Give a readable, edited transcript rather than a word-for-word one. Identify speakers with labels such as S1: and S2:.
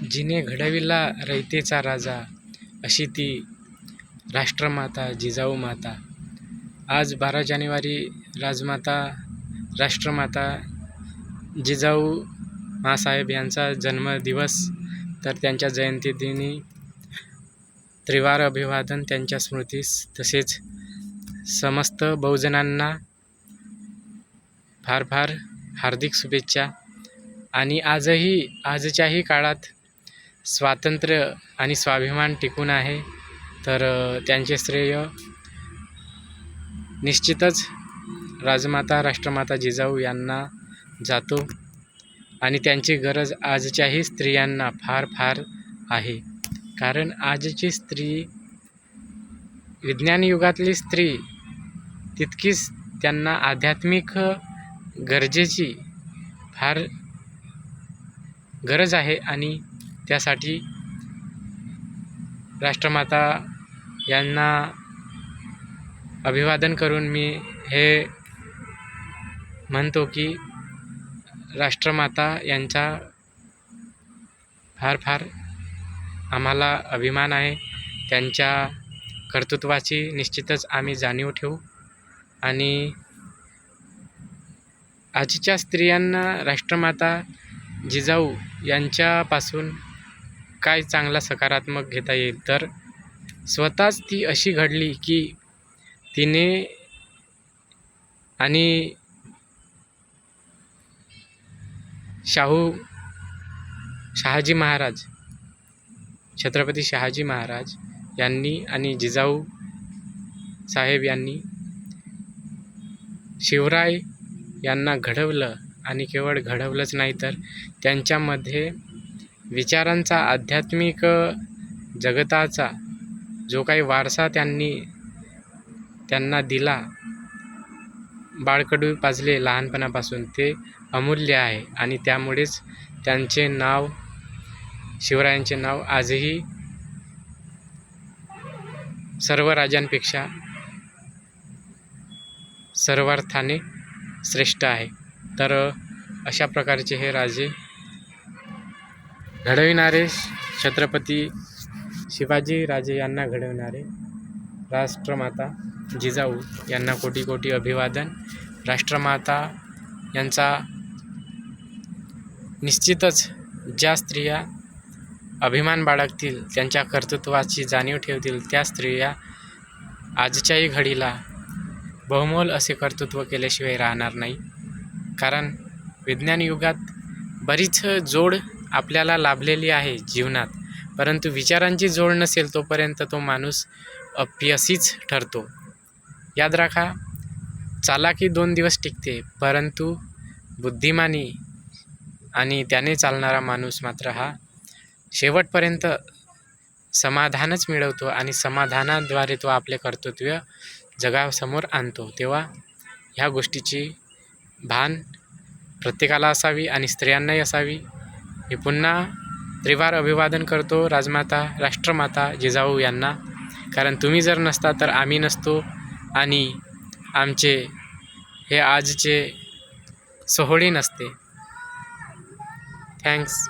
S1: जिने घडविला रयतेचा राजा, अशी ती राष्ट्रमाता जिजाऊ माता. आज 12 जानेवारी राजमाता राष्ट्रमाता जिजाऊ माँसाहेब यांचा जन्मदिवस. तर त्यांच्या जयंतीदिनी त्रिवार अभिवादन त्यांच्या स्मृतीस, तसेच समस्त बहुजनांना फार फार हार्दिक शुभेच्छा. आणि आजच्याही काळात स्वातंत्र्य आणि स्वाभिमान टिकून आहे. तर त्यांचे श्रेय निश्चितच राजमाता राष्ट्रमाता जिजाऊ यांना जातो. आणि त्यांची गरज आजच्याही स्त्रियांना फार फार आहे. कारण आजची स्त्री, विज्ञान युगातली स्त्री तितकीच त्यांना आध्यात्मिक गरजेची फार गरज आहे. आणि त्यासाठी राष्ट्रमाता यांना अभिवादन करून मी हे म्हणतो की राष्ट्रमाता यांचा फार फार आम्हाला अभिमान आहे. त्यांच्या कर्तृत्वाची निश्चितच आम्ही जाणीव ठेवू. आणि आजच्या स्त्रियांना राष्ट्रमाता जिजाऊ यांच्यापासून काय चांगला सकारात्मक घेता येईल, तर स्वतःच ती अशी घडली की तिने आणि शहाजी महाराज, छत्रपती शहाजी महाराज यांनी आणि जिजाऊ साहेब यांनी शिवराय यांना घडवलं. आणि केवळ घडवलंच नाही, तर त्यांच्यामध्ये विचारांचा, आध्यात्मिक जगताचा जो काही वारसा त्यांना दिला, बाळकडू पाजले लहानपणापासून, ते अमूल्य आहे. आणि त्यामुळेच त्यांचे नाव, शिवरायांचे नाव आजही सर्व राजांपेक्षा सर्वार्थाने श्रेष्ठ आहे. तर अशा प्रकारचे हे राजे घडविणारे, छत्रपती शिवाजी राजे यांना घडविणारे राष्ट्रमाता जिजाऊ यांना कोटी कोटी अभिवादन. राष्ट्रमाता यांचा निश्चितच ज्या स्त्रिया अभिमान बाळगतील, त्यांच्या कर्तृत्वाची जाणीव ठेवतील, त्या स्त्रिया आजच्याही घडीला बहुमोल असे कर्तृत्व केल्याशिवाय राहणार नाही. कारण विज्ञान युगात बरीच जोड आपल्याला लाभलेली आहे जीवनात, परंतु विचारांची जोड नसेल तोपर्यंत तो माणूस अपयशीच ठरतो. याद राखा, चालाकी 2 दिवस टिकते, परंतु बुद्धिमानी आणि त्याने चालणारा माणूस मात्र हा शेवटपर्यंत समाधानच मिळवतो. आणि समाधानाद्वारे तो आपले कर्तृत्व जगासमोर आणतो. तेव्हा ह्या गोष्टीची भान प्रत्येकाला असावी आणि स्त्रियांनाही असावी. मी पुन्हा त्रिवार अभिवादन करतो राष्ट्रमाता जिजाऊ यांना. कारण तुम्ही जर नसता तर आम्ही नसतो, आणि आमचे हे आजचे सोहळे नसते. थँक्स.